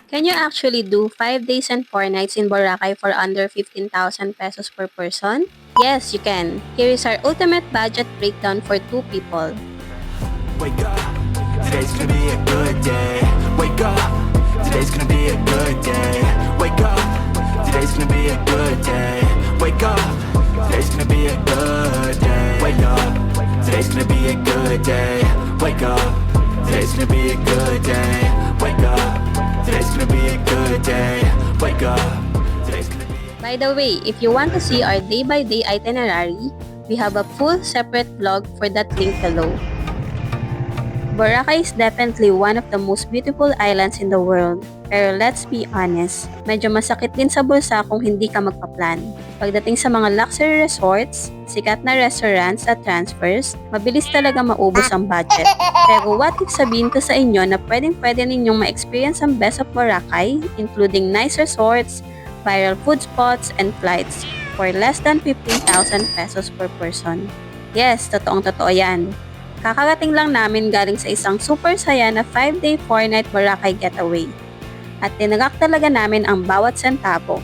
Can you actually do 5 days and 4 nights in Boracay for under 15,000 pesos per person? Yes, you can. Here is our ultimate budget breakdown for 2 people. Wake up, today's gonna be a good day. Wake up, today's gonna be a good day. Wake up, today's gonna be a good day. Wake up, today's gonna be a good day. Wake up, today's gonna be a good day. Wake up, today's gonna be a good day. Wake up, today's gonna be a good day. Wake up, today's gonna be. By the way, if you want to see our day-by-day itinerary, we have a full separate vlog for that link below. Boracay is definitely one of the most beautiful islands in the world. Pero let's be honest, medyo masakit din sa bulsa kung hindi ka magpa-plan. Pagdating sa mga luxury resorts, sikat na restaurants at transfers, mabilis talaga maubos ang budget. Pero what if sabihin ko sa inyo na pwedeng-pwede ninyong ma-experience ang best of Boracay, including nice resorts, viral food spots, and flights for less than 15,000 pesos per person. Yes, totoong-totoo yan. Kakarating lang namin galing sa isang super saya na 5-day 4-night Boracay getaway. At tinrack talaga namin ang bawat sentavo.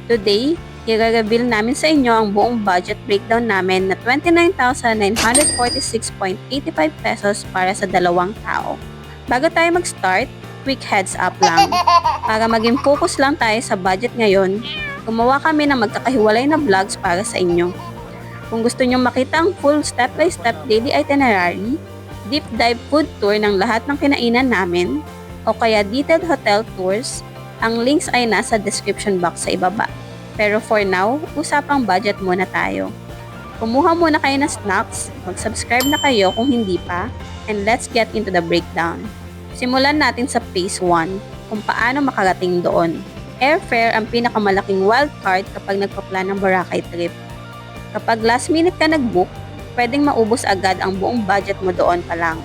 Today, i-reveal namin sa inyo ang buong budget breakdown namin na 29,946.85 pesos para sa dalawang tao. Bago tayo mag-start, quick heads up lang. Para maging focus lang tayo sa budget ngayon, gumawa kami ng magkakahiwalay na vlogs para sa inyo. Kung gusto nyo makita ang full step-by-step daily itinerary, deep dive food tour ng lahat ng kinainan namin, o kaya detailed hotel tours, ang links ay nasa description box sa ibaba. Pero for now, usapang budget muna tayo. Kumuha muna kayo ng snacks, mag-subscribe na kayo kung hindi pa, and let's get into the breakdown. Simulan natin sa phase 1, kung paano makarating doon. Airfare ang pinakamalaking wildcard kapag nagpa-plan ng Boracay trip. Kapag last minute ka nag-book, pwedeng maubos agad ang buong budget mo doon pa lang.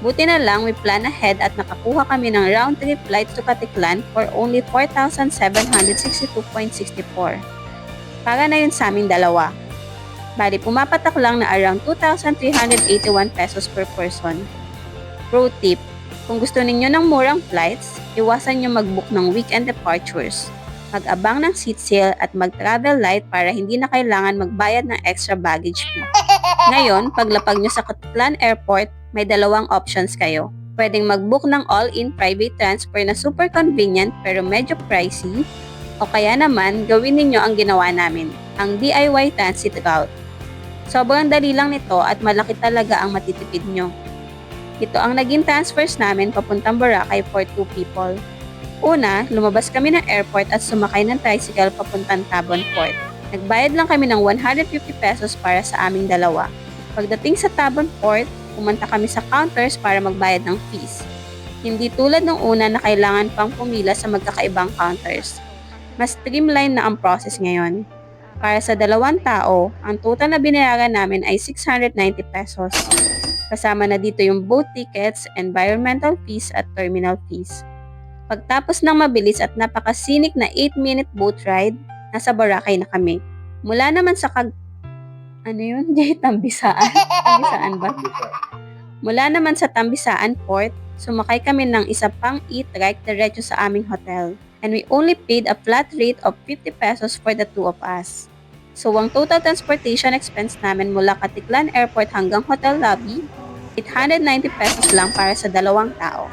Buti na lang, we plan ahead at nakakuha kami ng round-trip flights to Caticlan for only 4,762.64. Para na yun sa aming dalawa. Bali, pumapatak lang na around 2,381 pesos per person. Pro tip, kung gusto ninyo ng murang flights, iwasan nyo mag-book ng weekend departures. Mag-abang ng seat sale at mag-travel light para hindi na kailangan magbayad ng extra baggage fee. Ngayon, paglapag nyo sa Caticlan Airport, may dalawang options kayo. Pwedeng mag-book ng all-in private transfer na super convenient pero medyo pricey, o kaya naman gawin ninyo ang ginawa namin, ang DIY transit route. Sobrang dali lang nito at malaki talaga ang matitipid nyo. Ito ang naging transfers namin papuntang Boracay for 2 people. Una, lumabas kami ng airport at sumakay ng tricycle papuntang Tabon Port. Nagbayad lang kami ng 150 pesos para sa aming dalawa. Pagdating sa Tabon Port, pumunta kami sa counters para magbayad ng fees. Hindi tulad ng una na kailangan pang pumila sa magkakaibang counters. Mas streamline na ang process ngayon. Para sa dalawang tao, ang total na binayaran namin ay 690 pesos. Kasama na dito yung boat tickets, environmental fees at terminal fees. Pagtapos ng mabilis at napakasinik na 8-minute boat ride, nasa Boracay na kami. Mula naman sa Tambisaan. Tambisaan ba? Mula naman sa Tambisaan Port, sumakay kami ng isa pang e-trike diretso sa aming hotel. And we only paid a flat rate of 50 pesos for the two of us. So, ang total transportation expense namin mula Caticlan Airport hanggang hotel lobby, 890 pesos lang para sa dalawang tao.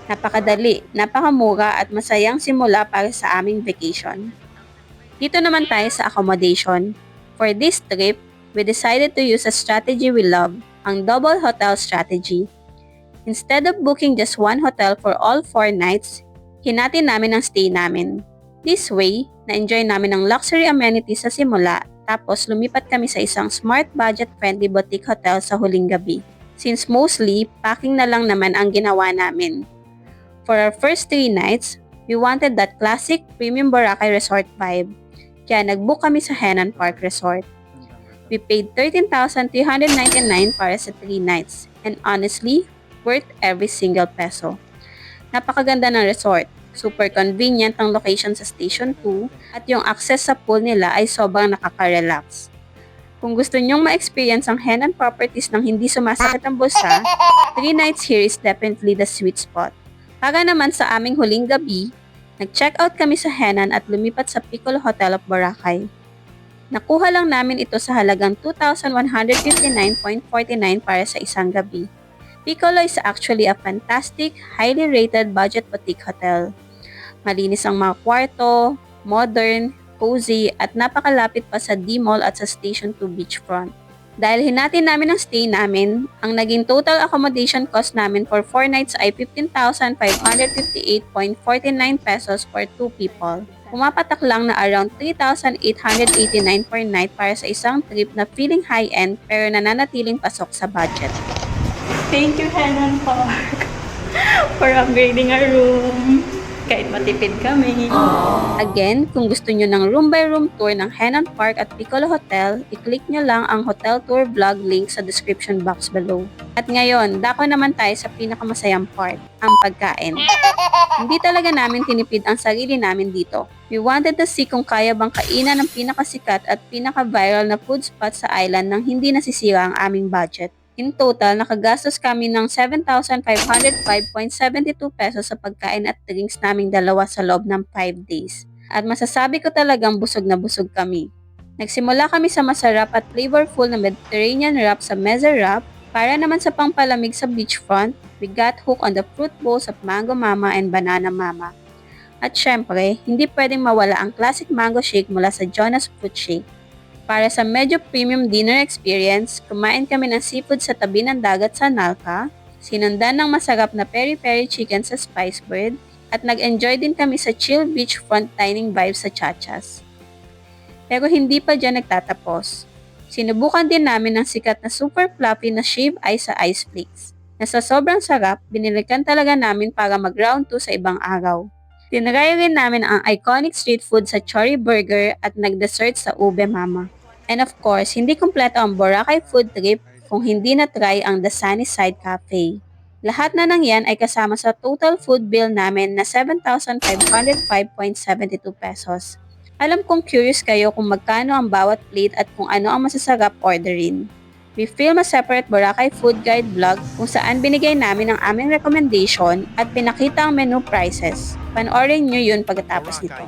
Napakadali, napakamura at masayang simula para sa aming vacation. Dito naman tayo sa accommodation. For this trip, we decided to use a strategy we love, ang double hotel strategy. Instead of booking just one hotel for all 4 nights, hinati namin ang stay namin. This way, na-enjoy namin ang luxury amenities sa simula, tapos lumipat kami sa isang smart budget-friendly boutique hotel sa huling gabi. Since mostly, packing na lang naman ang ginawa namin. For our first 3 nights, we wanted that classic premium Boracay resort vibe. Kaya nag-book kami sa Henan Park Resort. We paid 13,399 para sa 3 nights. And honestly, worth every single peso. Napakaganda ng resort. Super convenient ang location sa Station 2 at yung access sa pool nila ay sobrang nakaka-relax. Kung gusto nyong ma-experience ang Henan properties nang hindi sumasakit ang bulsa, 3 nights here is definitely the sweet spot. Para naman sa aming huling gabi, nag-check out kami sa Henan at lumipat sa Piccolo Hotel of Boracay. Nakuha lang namin ito sa halagang 2,159.49 para sa isang gabi. Piccolo is actually a fantastic, highly rated budget boutique hotel. Malinis ang mga kwarto, modern, cozy at napakalapit pa sa D-Mall at sa Station 2 beachfront. Dahil hinati namin ang stay namin, ang naging total accommodation cost namin for 4 nights ay 15,558.49 pesos for 2 people. Pumapatak lang na around 3,889 per night para sa isang trip na feeling high-end pero nananatiling pasok sa budget. Thank you, Henan Park, for upgrading our room. Kahit matipid kami. Again, kung gusto nyo ng room-by-room tour ng Henan Park at Piccolo Hotel, i-click nyo lang ang hotel tour vlog link sa description box below. At ngayon, dako naman tayo sa pinakamasayang part, ang pagkain. Hindi talaga namin tinipid ang sarili namin dito. We wanted to see kung kaya bang kainan ng pinakasikat at pinaka-viral na food spot sa island nang hindi nasisira ang aming budget. In total, nakagastos kami ng 7,505.72 pesos sa pagkain at drinks naming dalawa sa loob ng 5 days. At masasabi ko talagang busog na busog kami. Nagsimula kami sa masarap at flavorful na Mediterranean wrap sa Meza Wrap. Para naman sa pangpalamig sa beachfront, we got hooked on the fruit bowls of Mango Mama and Banana Mama. At syempre, hindi pwedeng mawala ang classic mango shake mula sa Jonas Fruit Shake. Para sa medyo premium dinner experience, kumain kami ng seafood sa tabi ng dagat sa Nalca, sinundan ng masarap na peri-peri chicken sa Spicebird, at nag-enjoy din kami sa chill beachfront dining vibes sa Chachas. Pero hindi pa dyan nagtatapos. Sinubukan din namin ang sikat na super fluffy na shave ice sa Ice Flakes, na sa sobrang sarap, binilikan talaga namin para mag-round 2 sa ibang araw. Tinry rin namin ang iconic street food sa Chori Burger at nag-dessert sa Ube Mama. And of course, hindi kumpleto ang Boracay food trip kung hindi na-try ang The Sunny Side Cafe. Lahat na ng yan ay kasama sa total food bill namin na 7,505.72 pesos. Alam kong curious kayo kung magkano ang bawat plate at kung ano ang masasarap orderin. We film a separate Boracay food guide vlog kung saan binigay namin ang aming recommendation at pinakita ang menu prices. Panoorin nyo yun pagkatapos nito.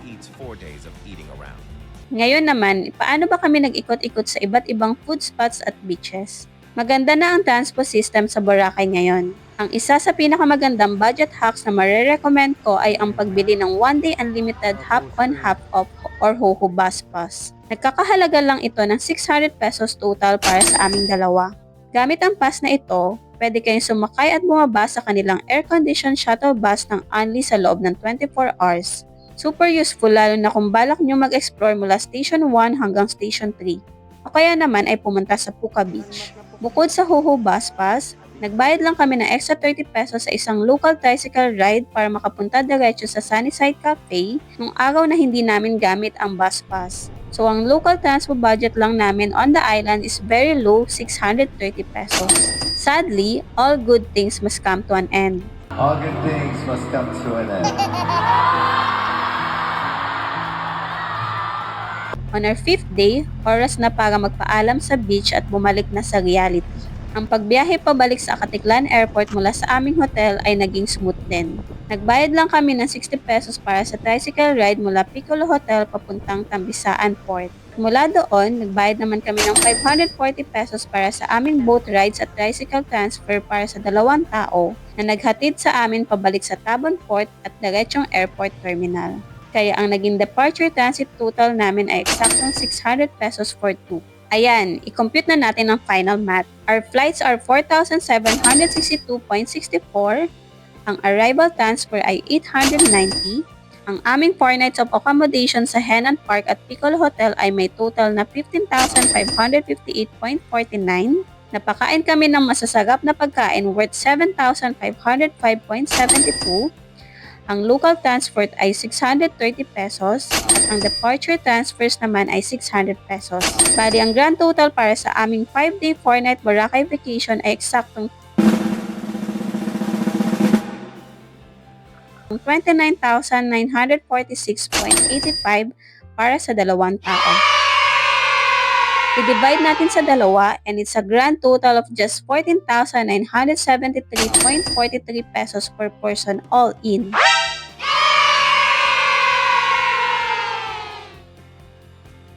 Ngayon naman, paano ba kami nag-ikot-ikot sa iba't ibang food spots at beaches? Maganda na ang transport system sa Boracay ngayon. Ang isa sa pinakamagandang budget hacks na marirecommend ko ay ang pagbili ng one-day unlimited half-on half-off or HOHO bus pass. Nagkakahalaga lang ito ng 600 pesos total para sa aming dalawa. Gamit ang pass na ito, pwede kayong sumakay at bumaba sa kanilang air-conditioned shuttle bus ng only sa loob ng 24 hours. Super useful lalo na kung balak nyo mag-explore mula Station 1 hanggang Station 3. O kaya naman ay pumunta sa Puka Beach. Bukod sa HOHO bus pass, nagbayad lang kami ng extra 30 pesos sa isang local tricycle ride para makapunta diretso sa Sunnyside Cafe nung araw na hindi namin gamit ang bus pass. So ang local transport budget lang namin on the island is very low, 630 pesos. Sadly, all good things must come to an end. All good things must come to an end. On our 5th day, oras na para magpaalam sa beach at bumalik na sa reality. Ang pagbiyahe pabalik sa Akatiklan Airport mula sa aming hotel ay naging smooth din. Nagbayad lang kami ng 60 pesos para sa tricycle ride mula Piccolo Hotel papuntang Tambisaan Port. Mula doon, nagbayad naman kami ng 540 pesos para sa aming boat rides at tricycle transfer para sa 2 tao na naghatid sa amin pabalik sa Tabon Port at diretsong airport terminal. Kaya ang naging departure transit total namin ay eksaktong 600 pesos for 2. Ayan, i-compute na natin ang final math. Our flights are 4,762.64. Ang arrival transfer ay 890. Ang aming 4 nights of accommodation sa Henan Park at Piccolo Hotel ay may total na 15,558.49. Napakain kami ng masasarap na pagkain worth 7,505.72. Ang local transport ay 630 pesos at ang departure transfers naman ay 600 pesos. Bali, ang grand total para sa aming 5-day 4-night Boracay vacation ay eksaktong 29,946.85 para sa 2 tao. I-divide natin sa dalawa and it's a grand total of just 14,973.43 pesos per person all in.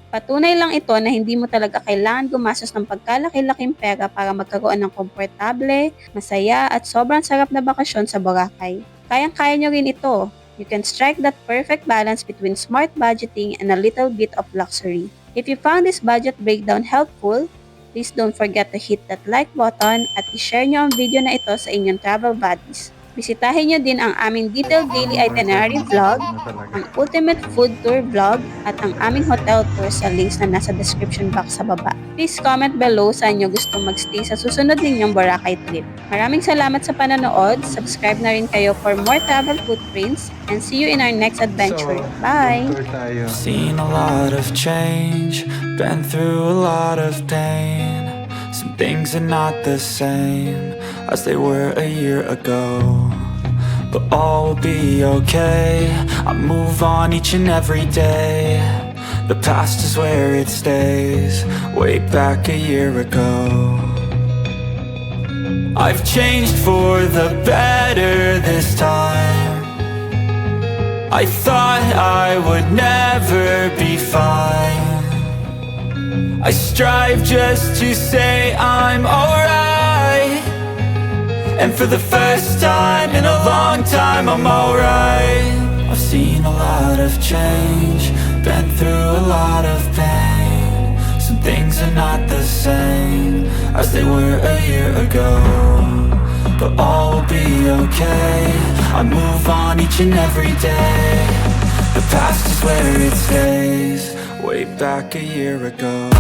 Patunay lang ito na hindi mo talaga kailangan gumastos ng pagkalaki-laking pera para magkaroon ng komportable, masaya at sobrang sarap na bakasyon sa Boracay. Kayang-kaya nyo rin ito. You can strike that perfect balance between smart budgeting and a little bit of luxury. If you found this budget breakdown helpful, please don't forget to hit that like button at i-share nyo ang video na ito sa inyong travel buddies. Bisitahin nyo din ang aming detailed daily itinerary vlog, ang ultimate food tour vlog, at ang aming hotel tour sa links na nasa description box sa baba. Please comment below saan nyo gusto magstay sa susunod ninyong Boracay trip. Maraming salamat sa panonood, subscribe na rin kayo for more travel footprints, and see you in our next adventure. Bye! Seen a lot of change, been through a lot of pain. Some things are not the same as they were a year ago, but all will be okay. I move on each and every day. The past is where it stays, way back a year ago. I've changed for the better this time. I thought I would never be fine. I strive just to say I'm alright, and for the first time in a long time I'm alright. I've seen a lot of change, been through a lot of pain. Some things are not the same as they were a year ago, but all will be okay. I move on each and every day. The past is where it stays, way back a year ago.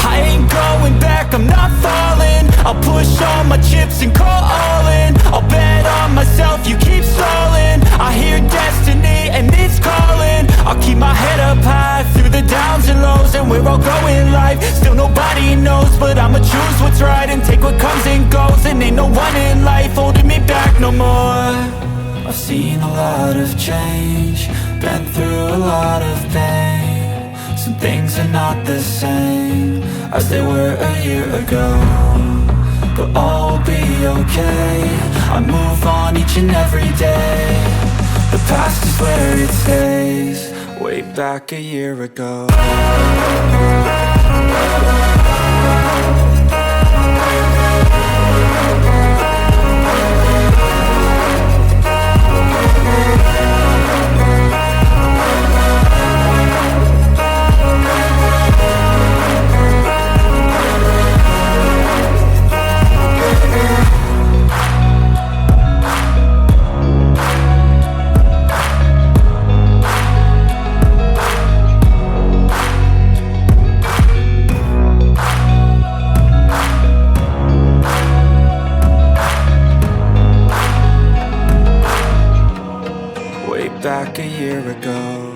I ain't going back, I'm not falling. I'll push all my chips and call all in. I'll bet on myself, you keep stalling. I hear destiny and it's calling. I'll keep my head up high through the downs and lows, and we're all going life. Still nobody knows, but I'ma choose what's right and take what comes and goes. And ain't no one in life holding me back no more. I've seen a lot of change, been through a lot of pain. Some things are not the same as they were a year ago, but all will be okay. I move on each and every day. The past is where it stays, way back a year ago. Back a year ago.